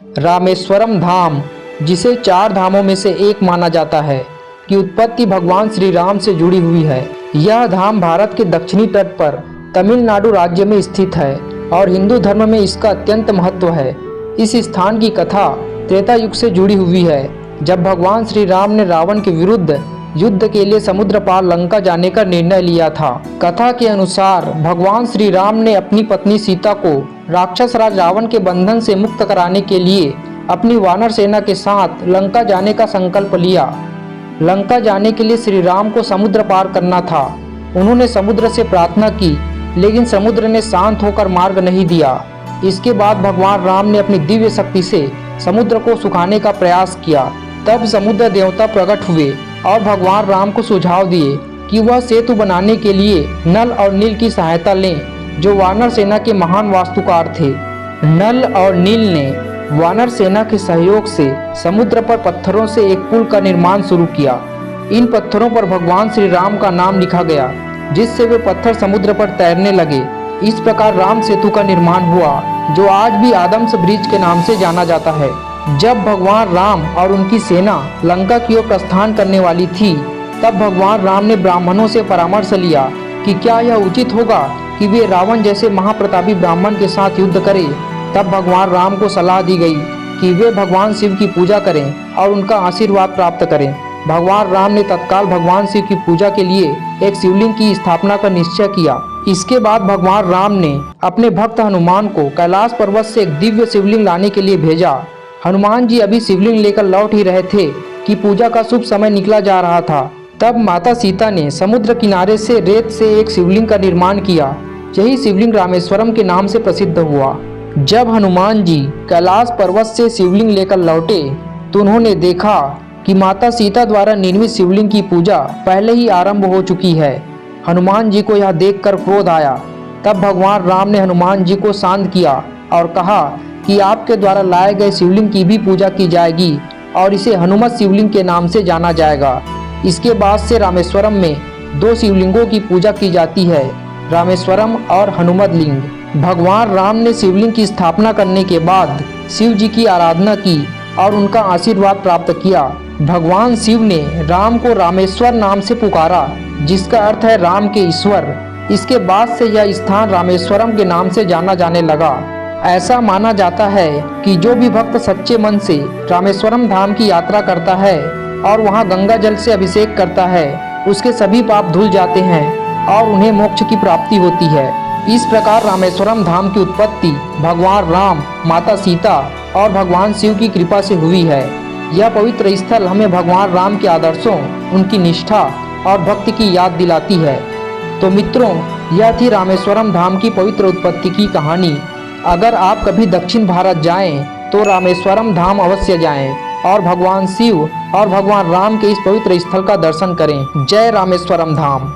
रामेश्वरम धाम, जिसे 4 धामों में से एक माना जाता है, की उत्पत्ति भगवान श्री राम से जुड़ी हुई है। यह धाम भारत के दक्षिणी तट पर तमिलनाडु राज्य में स्थित है और हिंदू धर्म में इसका अत्यंत महत्व है। इस स्थान की कथा त्रेता युग से जुड़ी हुई है, जब भगवान श्री राम ने रावण के विरुद्ध युद्ध के लिए समुद्र पार लंका जाने का निर्णय लिया था। कथा के अनुसार भगवान श्री राम ने अपनी पत्नी सीता को राक्षस राज रावण के बंधन से मुक्त कराने के लिए अपनी वानर सेना के साथ लंका जाने का संकल्प लिया। लंका जाने के लिए श्री राम को समुद्र पार करना था। उन्होंने समुद्र से प्रार्थना की, लेकिन समुद्र ने शांत होकर मार्ग नहीं दिया। इसके बाद भगवान राम ने अपनी दिव्य शक्ति से समुद्र को सुखाने का प्रयास किया। तब समुद्र देवता प्रकट हुए और भगवान राम को सुझाव दिए कि वह सेतु बनाने के लिए नल और नील की सहायता लें, जो वानर सेना के महान वास्तुकार थे। नल और नील ने वानर सेना के सहयोग से समुद्र पर पत्थरों से एक पुल का निर्माण शुरू किया। इन पत्थरों पर भगवान श्री राम का नाम लिखा गया, जिससे वे पत्थर समुद्र पर तैरने लगे। इस प्रकार राम सेतु का निर्माण हुआ, जो आज भी आदम्स ब्रिज के नाम से जाना जाता है। जब भगवान राम और उनकी सेना लंका की ओर प्रस्थान करने वाली थी, तब भगवान राम ने ब्राह्मणों से परामर्श लिया कि क्या यह उचित होगा कि वे रावण जैसे महाप्रतापी ब्राह्मण के साथ युद्ध करें। तब भगवान राम को सलाह दी गई कि वे भगवान शिव की पूजा करें और उनका आशीर्वाद प्राप्त करें। भगवान राम ने तत्काल भगवान शिव की पूजा के लिए एक शिवलिंग की स्थापना का निश्चय किया। इसके बाद भगवान राम ने अपने भक्त हनुमान को कैलाश पर्वत से एक दिव्य शिवलिंग लाने के लिए भेजा। हनुमान जी अभी शिवलिंग लेकर लौट ही रहे थे कि पूजा का शुभ समय निकला जा रहा था। तब माता सीता ने समुद्र किनारे से रेत से एक शिवलिंग का निर्माण किया। यही शिवलिंग रामेश्वरम के नाम से प्रसिद्ध हुआ। जब हनुमान जी कैलाश पर्वत से शिवलिंग लेकर लौटे, तो उन्होंने देखा कि माता सीता द्वारा निर्मित शिवलिंग की पूजा पहले ही आरंभ हो चुकी है। हनुमान जी को यह देखकर क्रोध आया। तब भगवान राम ने हनुमान जी को शांत किया और कहा कि आपके द्वारा लाए गए शिवलिंग की भी पूजा की जाएगी और इसे हनुमत शिवलिंग के नाम से जाना जाएगा। इसके बाद से रामेश्वरम में 2 शिवलिंगों की पूजा की जाती है, रामेश्वरम और हनुमत लिंग। भगवान राम ने शिवलिंग की स्थापना करने के बाद शिव जी की आराधना की और उनका आशीर्वाद प्राप्त किया। भगवान शिव ने राम को रामेश्वर नाम से पुकारा, जिसका अर्थ है राम के ईश्वर। इसके बाद से यह स्थान रामेश्वरम के नाम से जाना जाने लगा। ऐसा माना जाता है कि जो भी भक्त सच्चे मन से रामेश्वरम धाम की यात्रा करता है और वहां गंगा जल से अभिषेक करता है, उसके सभी पाप धुल जाते हैं और उन्हें मोक्ष की प्राप्ति होती है। इस प्रकार रामेश्वरम धाम की उत्पत्ति भगवान राम, माता सीता और भगवान शिव की कृपा से हुई है। यह पवित्र स्थल हमें भगवान राम के आदर्शों, उनकी निष्ठा और भक्ति की याद दिलाती है। तो मित्रों, यह थी रामेश्वरम धाम की पवित्र उत्पत्ति की कहानी। अगर आप कभी दक्षिण भारत जाएं, तो रामेश्वरम धाम अवश्य जाएं और भगवान शिव और भगवान राम के इस पवित्र स्थल का दर्शन करें। जय रामेश्वरम धाम।